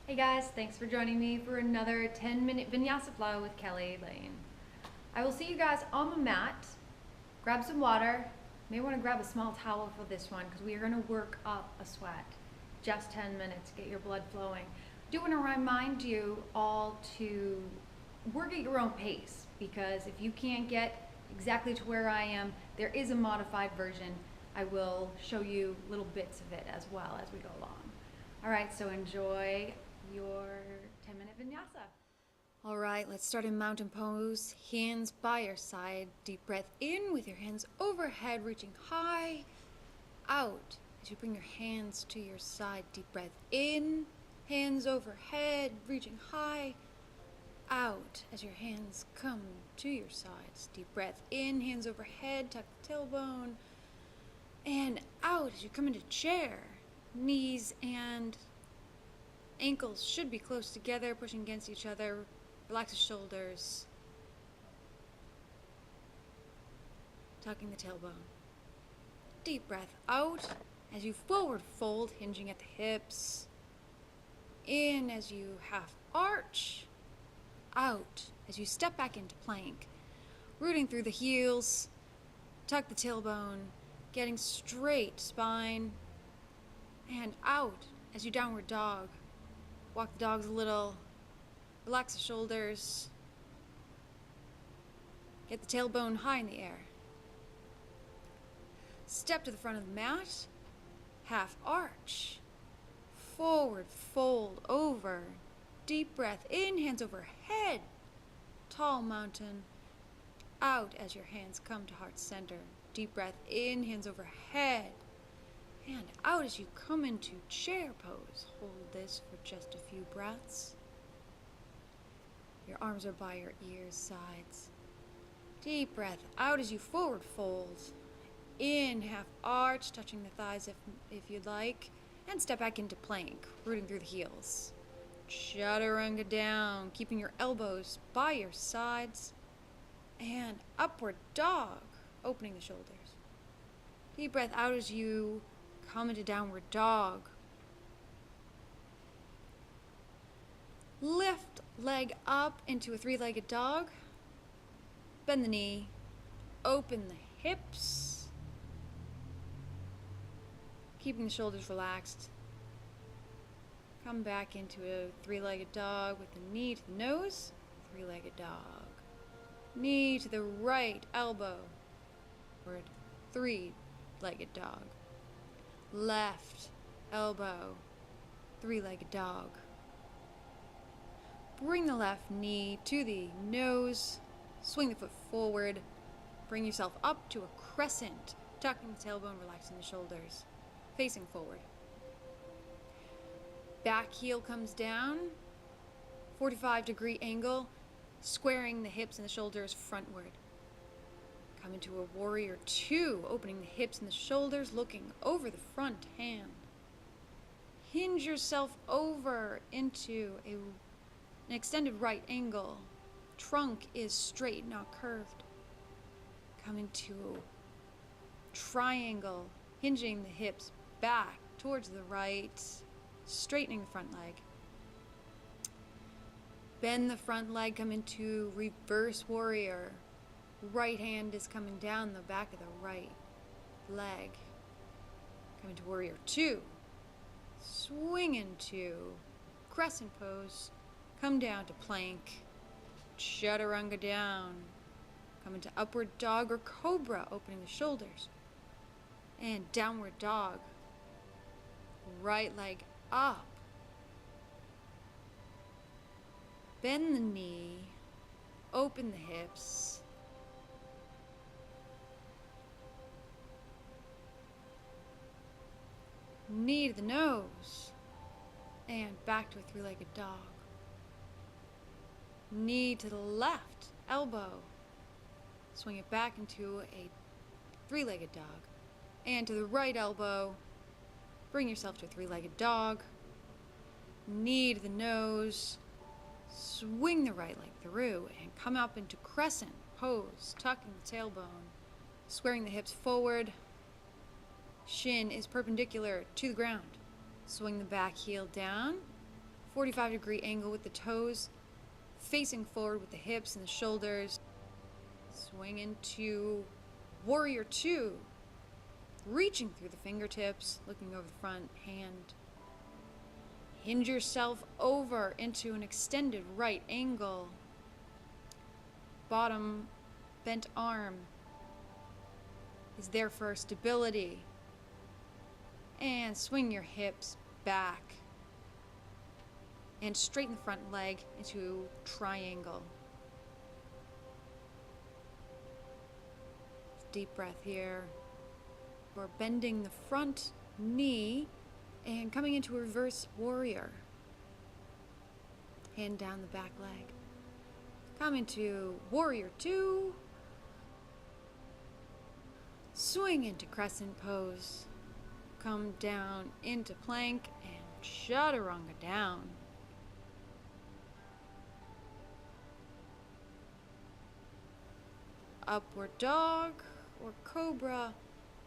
Hey guys, thanks for joining me for another 10-minute vinyasa flow with Kelly Lane. I will see you guys on the mat. Grab some water. You may want to grab a small towel for this one because we are going to work up a sweat. Just 10 minutes, get your blood flowing. I do want to remind you all to work at your own pace because if you can't get exactly to where I am, there is a modified version. I will show you little bits of it as well as we go along. All right, so enjoy your 10-minute vinyasa. All right, let's start in mountain pose. Hands by your side. Deep breath in with your hands overhead, reaching high. Out as you bring your hands to your side. Deep breath in. Hands overhead, reaching high. Out as your hands come to your sides. Deep breath in. Hands overhead. Tuck the tailbone. And out as you come into chair. Knees and ankles should be close together, pushing against each other. Relax the shoulders. Tucking the tailbone. Deep breath out as you forward fold, hinging at the hips. In as you half arch. Out as you step back into plank. Rooting through the heels. Tuck the tailbone. Getting straight spine. And out as you downward dog. Walk the dogs a little. Relax the shoulders. Get the tailbone high in the air. Step to the front of the mat. Half arch. Forward fold over. Deep breath in, hands overhead. Tall mountain. Out as your hands come to heart center. Deep breath in, hands overhead. And out as you come into chair pose. Hold this for just a few breaths. Your arms are by your ears, sides. Deep breath out as you forward fold. In, half arch, touching the thighs if you'd like. And step back into plank, rooting through the heels. Chaturanga down, keeping your elbows by your sides. And upward dog, opening the shoulders. Deep breath out as you come into downward dog. Lift leg up into a three-legged dog. Bend the knee. Open the hips. Keeping the shoulders relaxed. Come back into a three-legged dog with the knee to the nose. Three-legged dog. Knee to the right elbow. Forward. Three-legged dog. Left elbow. Three-legged dog. Bring the left knee to the nose. Swing the foot forward. Bring yourself up to a crescent. Tucking the tailbone, relaxing the shoulders. Facing forward. Back heel comes down. 45-degree angle. Squaring the hips and the shoulders frontward. Come into a warrior two. Opening the hips and the shoulders. Looking over the front hand. Hinge yourself over into an extended right angle. Trunk is straight, not curved. Come into triangle, hinging the hips back towards the right, straightening the front leg. Bend the front leg, come into reverse warrior. Right hand is coming down the back of the right leg. Come into warrior two. Swing into crescent pose. Come down to plank. Chaturanga down. Come into upward dog or cobra, opening the shoulders. And downward dog. Right leg up. Bend the knee. Open the hips. Knee to the nose. And back to a three-legged dog. Knee to the left, elbow. Swing it back into a three-legged dog. And to the right elbow, bring yourself to a three-legged dog. Knee to the nose. Swing the right leg through and come up into crescent pose, tucking the tailbone, squaring the hips forward. Shin is perpendicular to the ground. Swing the back heel down. 45-degree angle with the toes facing forward with the hips and the shoulders. Swing into Warrior Two. Reaching through the fingertips, looking over the front hand. Hinge yourself over into an extended right angle. Bottom bent arm is there for stability. And swing your hips back. And straighten the front leg into triangle. Deep breath here. We're bending the front knee and coming into a reverse warrior. Hand down the back leg. Come into Warrior Two. Swing into crescent pose. Come down into plank and chaturanga down. Upward dog or cobra,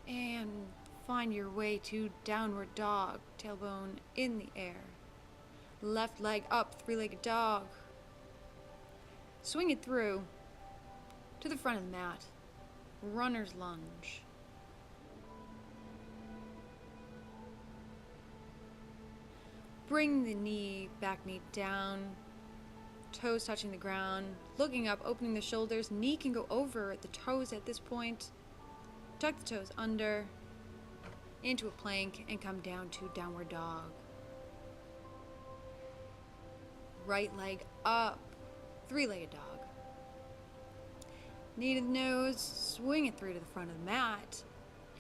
and find your way to downward dog, tailbone in the air. Left leg up, three-legged dog. Swing it through to the front of the mat. Runner's lunge. Bring the back knee down, toes touching the ground, looking up, opening the shoulders. Knee can go over the toes at this point. Tuck the toes under, into a plank, and come down to downward dog. Right leg up, three-legged dog. Knee to the nose, swing it through to the front of the mat,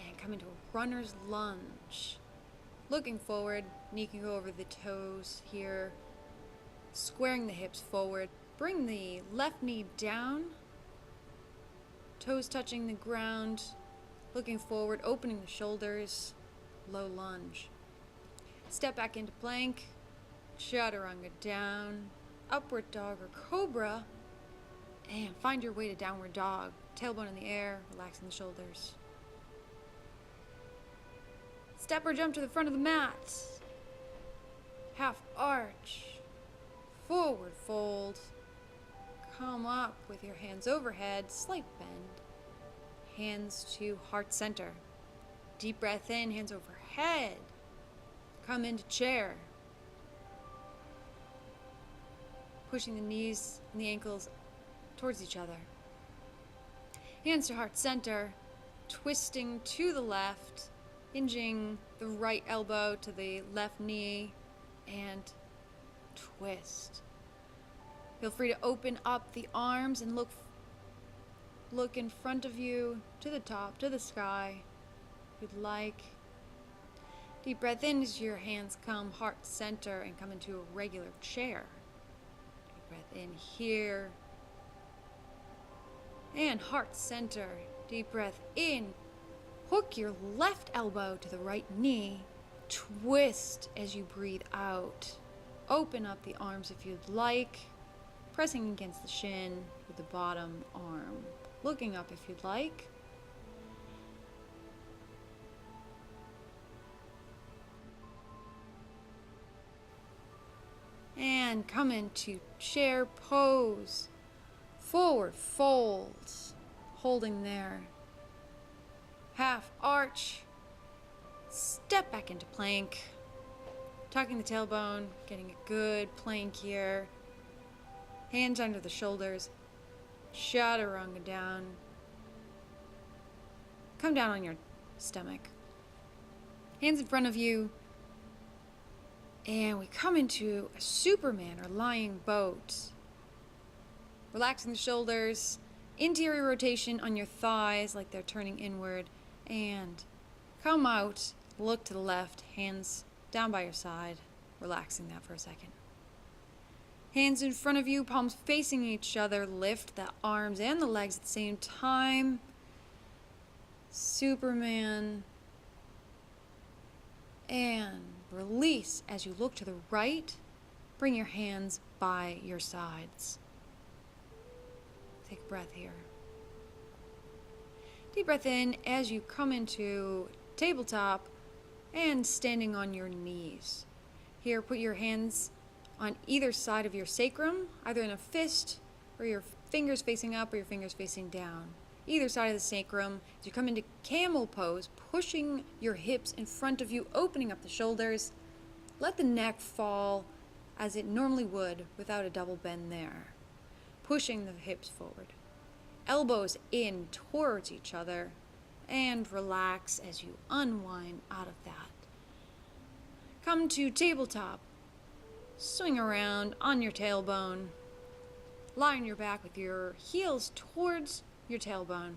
and come into a runner's lunge. Looking forward, knee can go over the toes here, squaring the hips forward. Bring the left knee down, toes touching the ground, looking forward, opening the shoulders, low lunge. Step back into plank, chaturanga down, upward dog or cobra, and find your way to downward dog. Tailbone in the air, relaxing the shoulders. Step or jump to the front of the mat. Half arch, forward fold. Come up with your hands overhead, slight bend. Hands to heart center. Deep breath in, hands overhead. Come into chair. Pushing the knees and the ankles towards each other. Hands to heart center, twisting to the left, hinging the right elbow to the left knee, and twist. Feel free to open up the arms and look in front of you, to the top, to the sky, if you'd like. Deep breath in as your hands come heart center and come into a regular chair. Deep breath in here. And heart center. Deep breath in. Hook your left elbow to the right knee. Twist as you breathe out. Open up the arms if you'd like. Pressing against the shin with the bottom arm. Looking up if you'd like. And come into chair pose. Forward fold. Holding there. Half arch. Step back into plank. Tucking the tailbone. Getting a good plank here. Hands under the shoulders. Chaturanga down. Come down on your stomach. Hands in front of you. And we come into a Superman or lying boat. Relaxing the shoulders. Interior rotation on your thighs like they're turning inward. And come out. Look to the left. Hands down by your side. Relaxing that for a second. Hands in front of you, palms facing each other. Lift the arms and the legs at the same time. Superman. And release as you look to the right. Bring your hands by your sides. Take a breath here. Deep breath in as you come into tabletop and standing on your knees. Here, put your hands on either side of your sacrum, either in a fist or your fingers facing up or your fingers facing down. Either side of the sacrum. As you come into camel pose, pushing your hips in front of you, opening up the shoulders. Let the neck fall as it normally would without a double bend there. Pushing the hips forward. Elbows in towards each other, and relax as you unwind out of that. Come to tabletop. Swing around on your tailbone. Lie on your back with your heels towards your tailbone.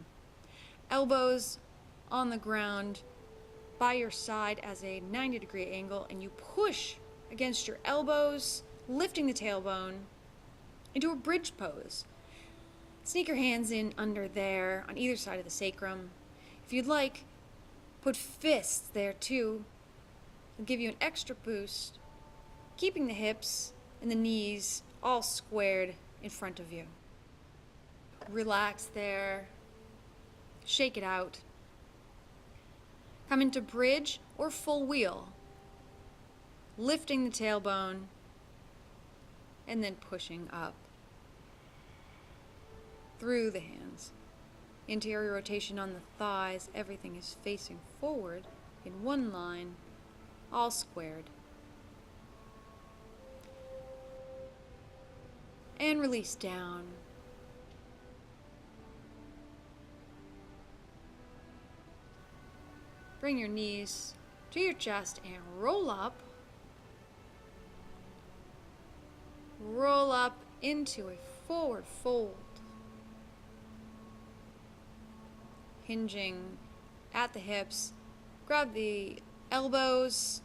Elbows on the ground by your side as a 90-degree angle, and you push against your elbows, lifting the tailbone into a bridge pose. Sneak your hands in under there on either side of the sacrum. If you'd like, put fists there too. It'll give you an extra boost, keeping the hips and the knees all squared in front of you. Relax there. Shake it out. Come into bridge or full wheel. Lifting the tailbone and then pushing up. Through the hands. Interior rotation on the thighs. Everything is facing forward in one line, all squared. And release down. Bring your knees to your chest and roll up. Roll up into a forward fold. Hinging at the hips. Grab the elbows.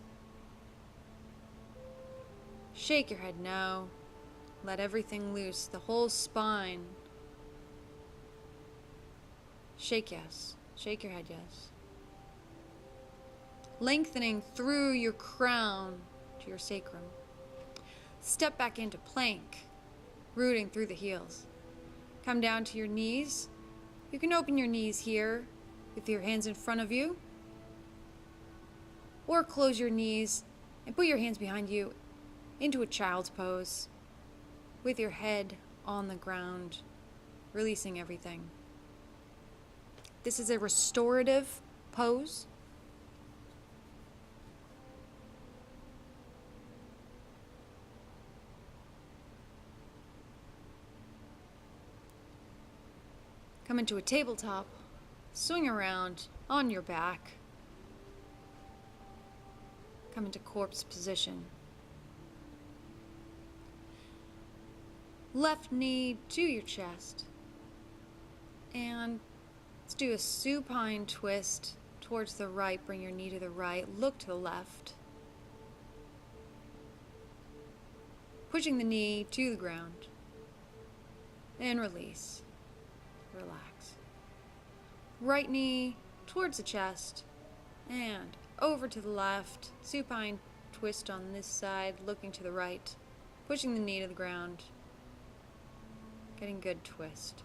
Shake your head no. Let everything loose, the whole spine. Shake yes. Shake your head yes. Lengthening through your crown to your sacrum. Step back into plank, rooting through the heels. Come down to your knees. You can open your knees here with your hands in front of you, or close your knees and put your hands behind you into a child's pose with your head on the ground, releasing everything. This is a restorative pose. Come into a tabletop, swing around on your back. Come into corpse position. Left knee to your chest. And let's do a supine twist towards the right. Bring your knee to the right, look to the left. Pushing the knee to the ground. And release. Relax. Right knee towards the chest and over to the left. Supine twist on this side, looking to the right. Pushing the knee to the ground. Getting good twist.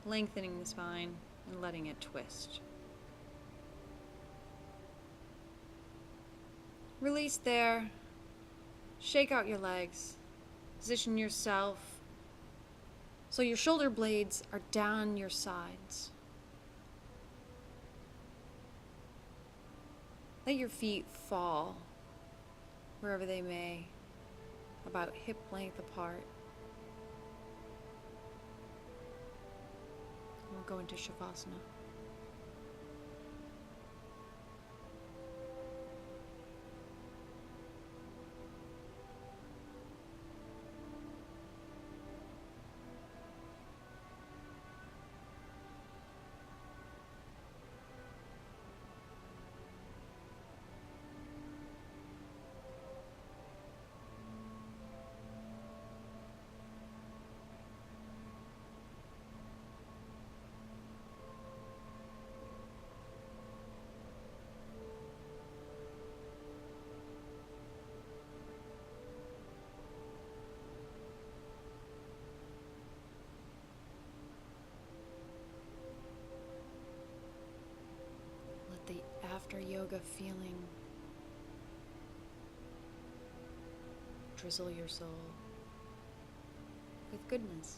Lengthening the spine and letting it twist. Release there. Shake out your legs. Position yourself so your shoulder blades are down your sides. Let your feet fall wherever they may, about hip length apart. We'll go into Shavasana. After yoga feeling drizzle your soul with goodness.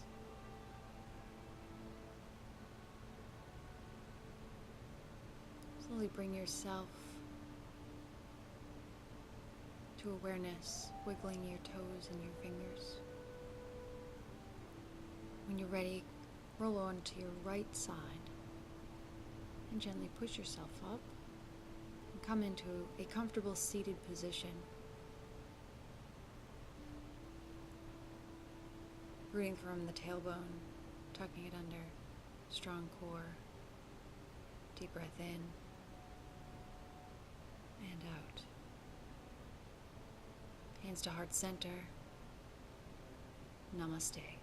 Slowly bring yourself to awareness, wiggling your toes and your fingers. When you're ready, roll on to your right side and gently push yourself up and come into a comfortable seated position. Rooting from the tailbone, tucking it under, strong core. Deep breath in and out. Hands to heart center. Namaste.